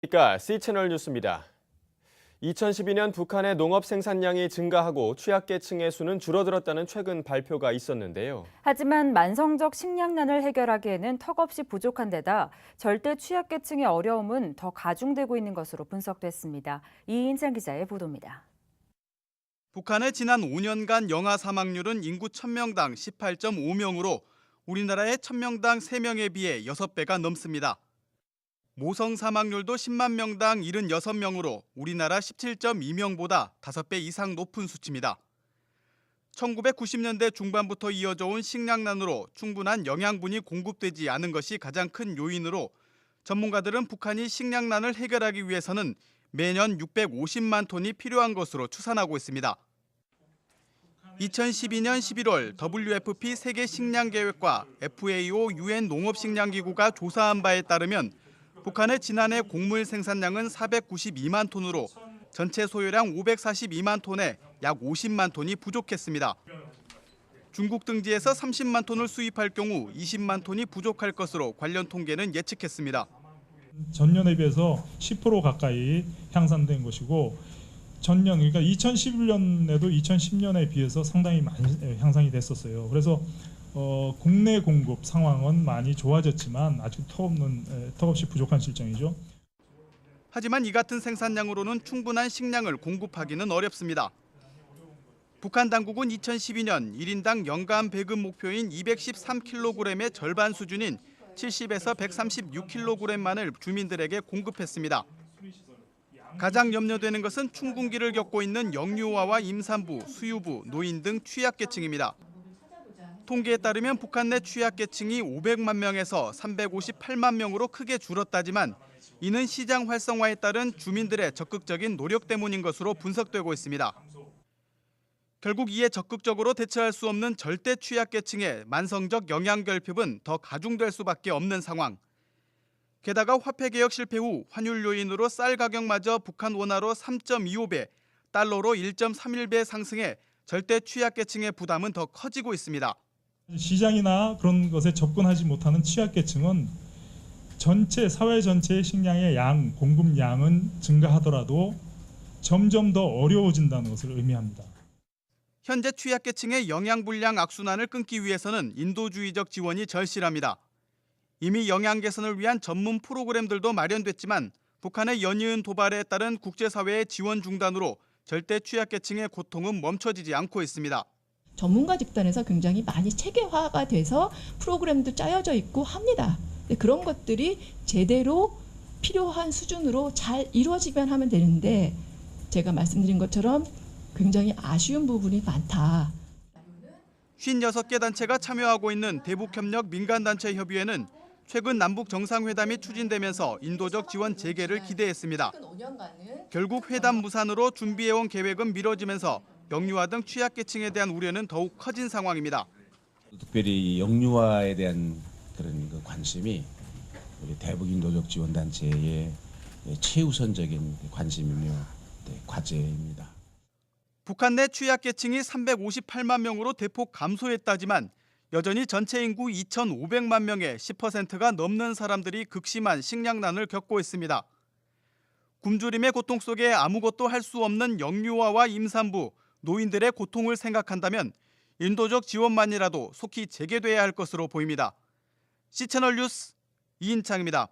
그러니까 C채널 뉴스입니다. 2012년 북한의 농업 생산량이 증가하고 취약계층의 수는 줄어들었다는 최근 발표가 있었는데요. 하지만 만성적 식량난을 해결하기에는 턱없이 부족한 데다 절대 취약계층의 어려움은 더 가중되고 있는 것으로 분석됐습니다. 이인찬 기자의 보도입니다. 북한의 지난 5년간 영아 사망률은 인구 1000명당 18.5명으로 우리나라의 1000명당 3명에 비해 6배가 넘습니다. 모성 사망률도 10만 명당 76명으로 우리나라 17.2명보다 5배 이상 높은 수치입니다. 1990년대 중반부터 이어져 온 식량난으로 충분한 영양분이 공급되지 않은 것이 가장 큰 요인으로 전문가들은 북한이 식량난을 해결하기 위해서는 매년 650만 톤이 필요한 것으로 추산하고 있습니다. 2012년 11월 WFP 세계 식량계획과 FAO UN 농업식량기구가 조사한 바에 따르면 북한의 지난해 곡물 생산량은 492만 톤으로 전체 소요량 542만 톤에 약 50만 톤이 부족했습니다. 중국 등지에서 30만 톤을 수입할 경우 20만 톤이 부족할 것으로 관련 통계는 예측했습니다. 전년에 비해서 10% 가까이 향상된 것이고 전년 그러니까 2011년에도 2010년에 비해서 상당히 많이 향상이 됐었어요. 그래서 국내 공급 상황은 많이 좋아졌지만 아직 턱없이 부족한 실정이죠. 하지만 이 같은 생산량으로는 충분한 식량을 공급하기는 어렵습니다. 북한 당국은 2012년 1인당 연간 배급 목표인 213kg의 절반 수준인 70에서 136kg만을 주민들에게 공급했습니다. 가장 염려되는 것은 춘궁기를 겪고 있는 영유아와 임산부, 수유부, 노인 등 취약계층입니다. 통계에 따르면 북한 내 취약계층이 500만 명에서 358만 명으로 크게 줄었다지만 이는 시장 활성화에 따른 주민들의 적극적인 노력 때문인 것으로 분석되고 있습니다. 결국 이에 적극적으로 대처할 수 없는 절대 취약계층의 만성적 영양결핍은 더 가중될 수밖에 없는 상황. 게다가 화폐개혁 실패 후 환율 요인으로 쌀 가격마저 북한 원화로 3.25배, 달러로 1.31배 상승해 절대 취약계층의 부담은 더 커지고 있습니다. 시장이나 그런 것에 접근하지 못하는 취약계층은 사회 전체의 식량의 공급량은 증가하더라도 점점 더 어려워진다는 것을 의미합니다. 현재 취약계층의 영양불량 악순환을 끊기 위해서는 인도주의적 지원이 절실합니다. 이미 영양 개선을 위한 전문 프로그램들도 마련됐지만 북한의 연이은 도발에 따른 국제사회의 지원 중단으로 절대 취약계층의 고통은 멈춰지지 않고 있습니다. 전문가 집단에서 굉장히 많이 체계화가 돼서 프로그램도 짜여져 있고 합니다. 그런 것들이 제대로 필요한 수준으로 잘 이루어지면 하면 되는데 제가 말씀드린 것처럼 굉장히 아쉬운 부분이 많다. 56개 단체가 참여하고 있는 대북협력 민간단체 협의회는 최근 남북 정상회담이 추진되면서 인도적 지원 재개를 기대했습니다. 결국 회담 무산으로 준비해온 계획은 미뤄지면서 영유아 등 취약계층에 대한 우려는 더욱 커진 상황입니다. 특별히 영유아에 대한 그런 관심이 우리 대북인도적 지원단체의 최우선적인 관심이며 과제입니다. 북한 내 취약계층이 358만 명으로 대폭 감소했다지만 여전히 전체 인구 2,500만 명의 10%가 넘는 사람들이 극심한 식량난을 겪고 있습니다. 굶주림의 고통 속에 아무것도 할 수 없는 영유아와 임산부, 노인들의 고통을 생각한다면 인도적 지원만이라도 속히 재개돼야 할 것으로 보입니다. C채널 뉴스 이인창입니다.